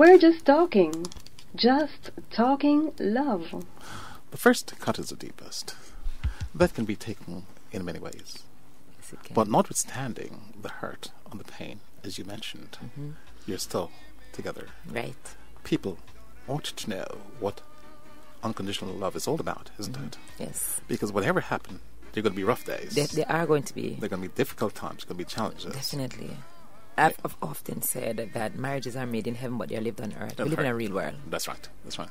We're just talking. Just talking love. The first cut is the deepest. That can be taken in many ways. Yes, it can. But notwithstanding the hurt and the pain, as you mentioned, you're still together. Right. People want to know what unconditional love is all about, isn't it? Yes. Because whatever happened, there are going to be rough days. There are going to be. There are going to be difficult times. There are going to be challenges. Definitely. I've often said that marriages are made in heaven, but they're lived on earth. We live in a real world. That's right. That's right.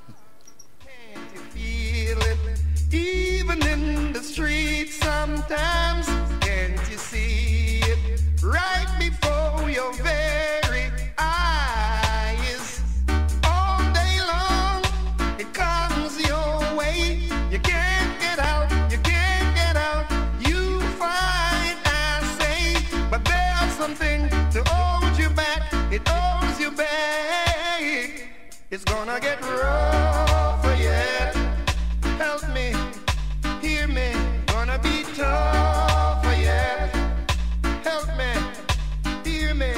Can't you feel it? Even in the streets sometimes. Can't you see it? Right before your very eyes. All day long, it comes your way. You can't get out, you can't get out. You fight, I say, but there's something to hold you back. It holds you back. It's gonna get rougher yet. Help me, hear me. Gonna be tougher yet. Help me, hear me.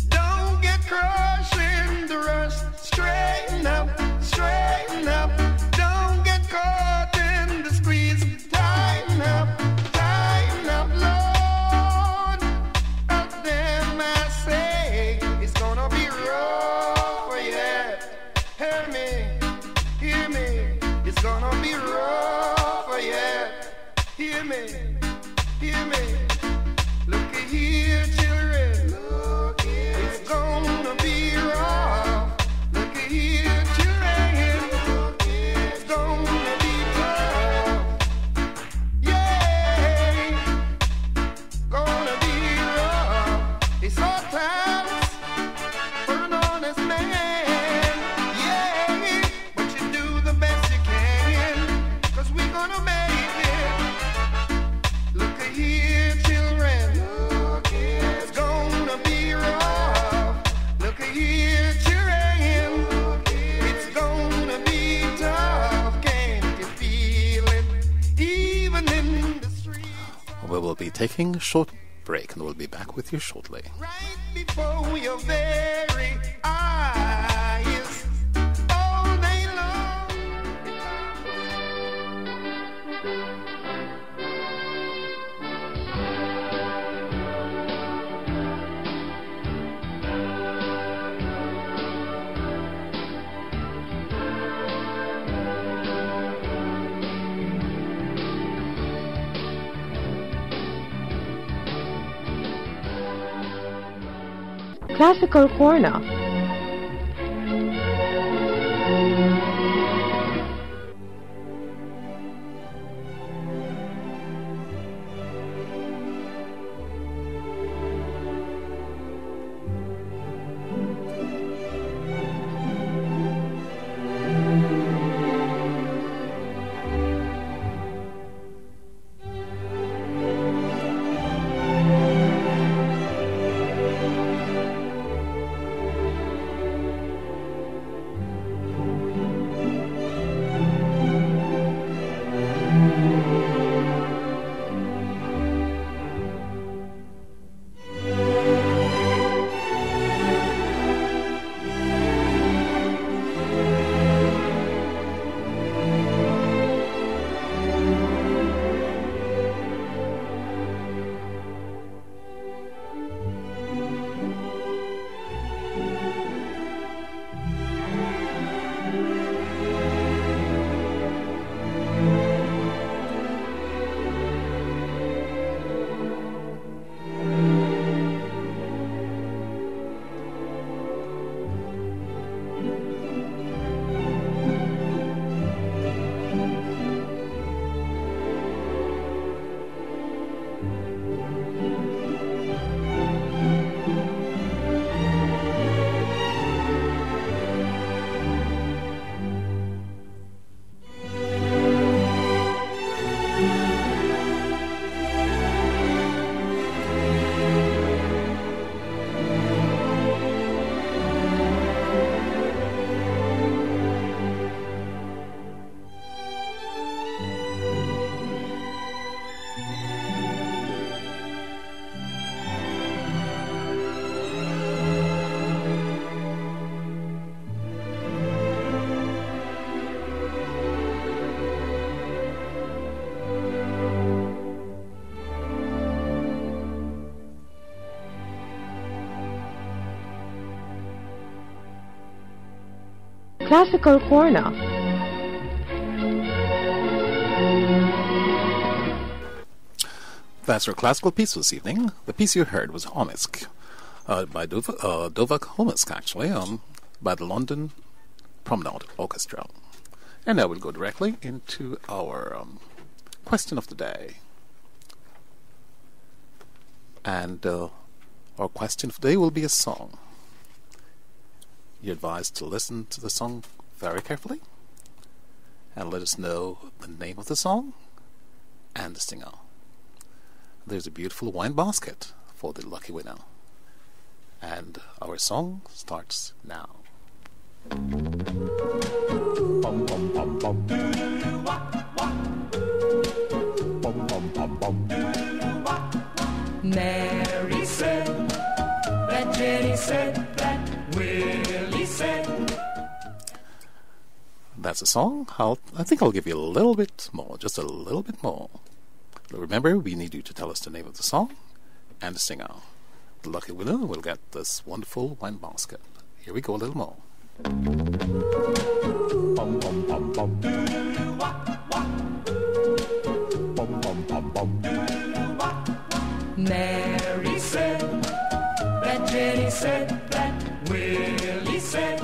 Don't get crushed in the rush. Straighten up, straighten up. Don't get caught in the squeeze. Tighten up, Lord. Help them, I say. It's gonna be rougher yet. Hear me, hear me. It's gonna be rougher yet. Hear me, hear me. Look here, children. Look here. It's gonna be rough. Look here, children. Look here. It's gonna be tough. Yeah. Gonna be rough. It's hard times for an honest man. Yeah. But you do the best you can. 'Cause we're gonna make it. Look here, children. Look here. It's gonna be rough. Look here, children. Look here. It's gonna be tough. Can't you feel it? Even in the streets. We will be taking a short break and we'll be back with you shortly. Right before your very eyes. All day long. Classical Corner. Classical Corner. That's our classical piece this evening. The piece you heard was Homisk, by Dovak Homisk, actually, by the London Promenade Orchestra. And now we'll go directly into our question of the day. And our question of the day will be a song. You're advised to listen to the song very carefully and let us know the name of the song and the singer. There's a beautiful wine basket for the lucky winner. And our song starts now. Mary said that Jenny said that Willie said. That's a song. I think I'll give you a little bit more, just a little bit more. But remember, we need you to tell us the name of the song and the singer. The lucky winner will get this wonderful wine basket. Here we go, a little more. Mary said that Jenny said that Willie said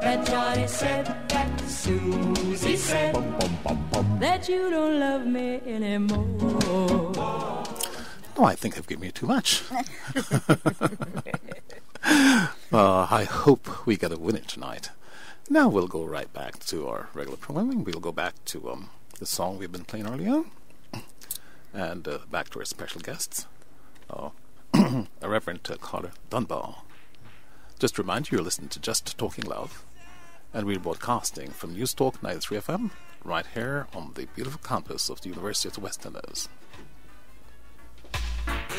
that Johnny said that Susie said that you don't love me anymore. Oh, I think I've given you too much. I hope we get a winner tonight. Now we'll go right back to our regular programming. We'll go back to the song we've been playing earlier. And back to our special guests, Reverend Carter Dunbar. Just to remind you, you're listening to Just Talking Love, and we're broadcasting from Newstalk 93 FM, right here on the beautiful campus of the University of the West Indies.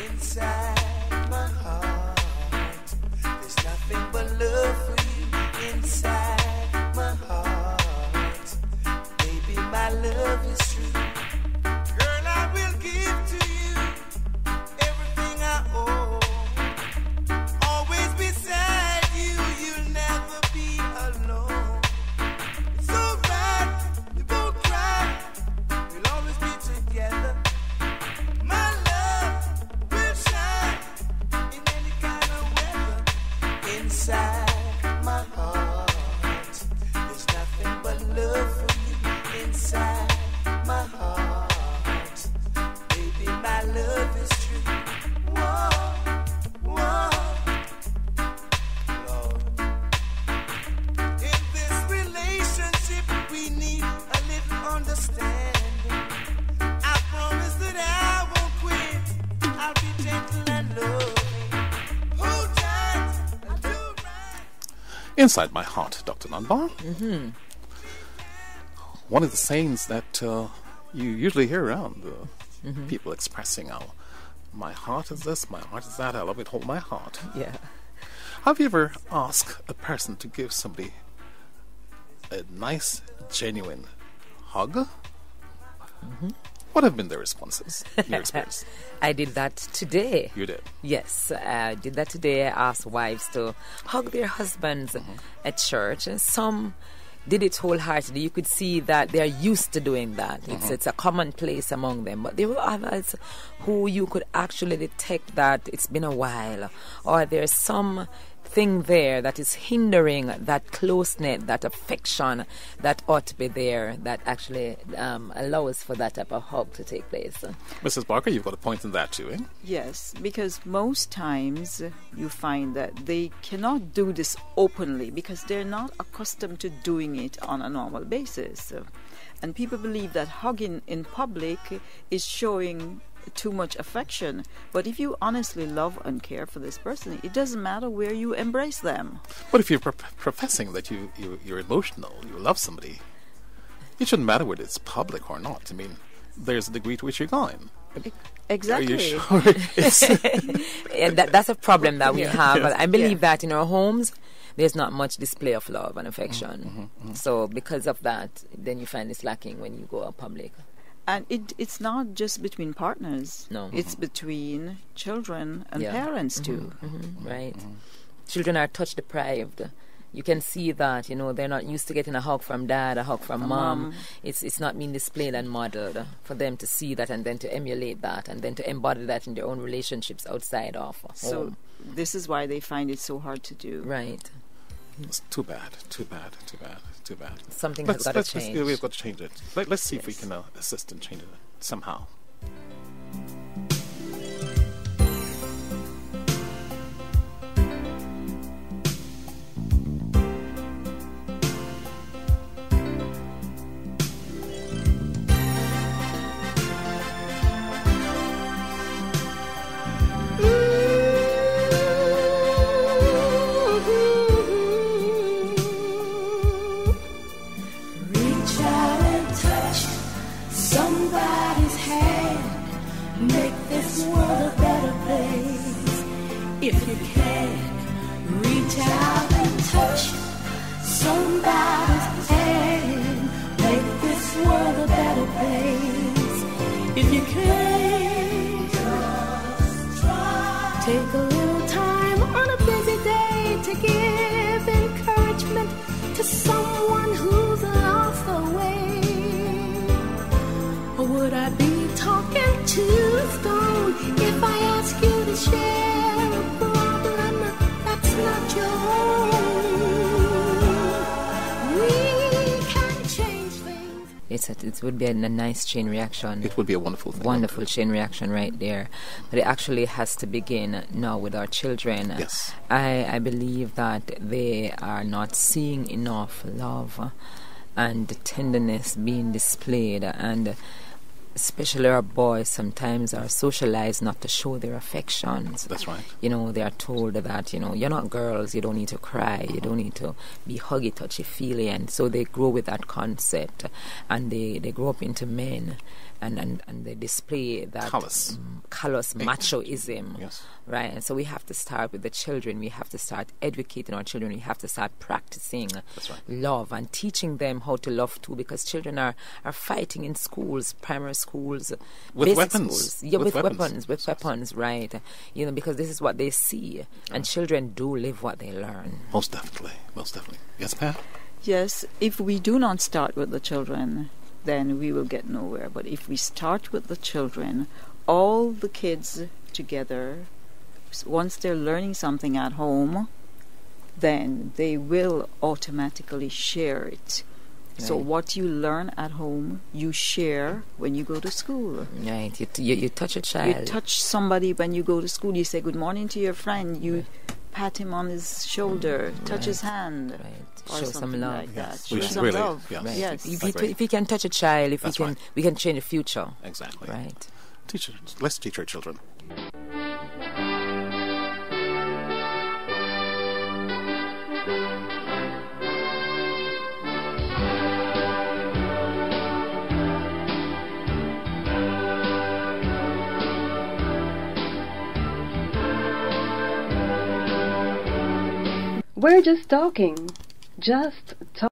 Inside my heart, there's nothing but love for you. Inside my heart, baby, my love is true. Girl, I will give to you everything I own. Always beside you, you'll never be alone. It's alright, we won't cry, we'll always be together. My love will shine in any kind of weather. Inside my heart, there's nothing but love for you. Inside my heart, baby, my love is true. Whoa, whoa, Lord. In this relationship, we need a little understanding. I promise that I won't quit. I'll be gentle and loving. Hold tight and do right. Inside my heart, Dr. Dunbar. Mm-hmm. One of the sayings that you usually hear around people expressing, my heart is this, my heart is that, I love it, hold my heart. Yeah. Have you ever asked a person to give somebody a nice, genuine hug? Mm-hmm. What have been their responses in your experience? I did that today. You did? Yes, I did that today. I asked wives to hug their husbands at church, and some did it wholeheartedly. You could see that they are used to doing that. It's a commonplace among them. But there were others who you could actually detect that it's been a while, or there's some thing there that is hindering that close-knit, that affection that ought to be there, that actually allows for that type of hug to take place. Mrs. Barker, you've got a point in that too, eh? Yes, because most times you find that they cannot do this openly because they're not accustomed to doing it on a normal basis. And people believe that hugging in public is showing too much affection. But if you honestly love and care for this person, it doesn't matter where you embrace them. But if you're professing that you're emotional, you love somebody, it shouldn't matter whether it's public or not. I mean, there's a degree to which you're going. Exactly. Are you sure it's... And that's a problem that we have. Yes. I believe that in our homes, there's not much display of love and affection. So because of that, then you find it's lacking when you go out public. And it's not just between partners. No. It's between children and parents too. Right. Children are touch deprived. you can see that, they're not used to getting a hug from dad, a hug from mom. It's not being displayed and modeled for them to see that and then to emulate that and then to embody that in their own relationships outside of home. So this is why they find it so hard to do. Right. It's too bad. Something has got to change. We've got to change it. Let's see if we can assist in changing it somehow. Reach out and touch somebody's hand. Make this world a better place. If you can, reach out and touch somebody's hand. Make this world a better place. If you can, just try. Take a little time on a busy day to give encouragement to someone who's lost the way. Or would I be talking to a stone if I ask you to share a problem that's not your own? We can change things. It would be a nice chain reaction. It would be a wonderful thing. Wonderful chain reaction right there. But it actually has to begin now with our children. Yes. I believe that they are not seeing enough love and tenderness being displayed, and especially our boys sometimes are socialized not to show their affections. That's right. They are told that, you're not girls, you don't need to cry, you don't need to be huggy, touchy, feely, and so they grow with that concept, and they grow up into men, and they display that Callous machoism. Yes. Right, and so we have to start with the children. We have to start educating our children. We have to start practicing That's right. love and teaching them how to love too, because children are fighting in schools, primary schools, With basic weapons. schools. Yeah, With with weapons. weapons, right. Because this is what they see, and children do live what they learn. Most definitely. Yes, Pat? Yes, if we do not start with the children, then we will get nowhere. But if we start with the children, all the kids together, once they're learning something at home, then they will automatically share it. So Right. what you learn at home, you share when you go to school. Right, you touch a child. You touch somebody when you go to school. You say good morning to your friend. You pat him on his shoulder, touch his hand, Right. or Show some something love. like that. Yes. Show We should some really, love. yes. Right. Yes. If we can touch a child, That's right. we can change the future. Exactly. Right. Let's teach our children. We're just talking. Just talk.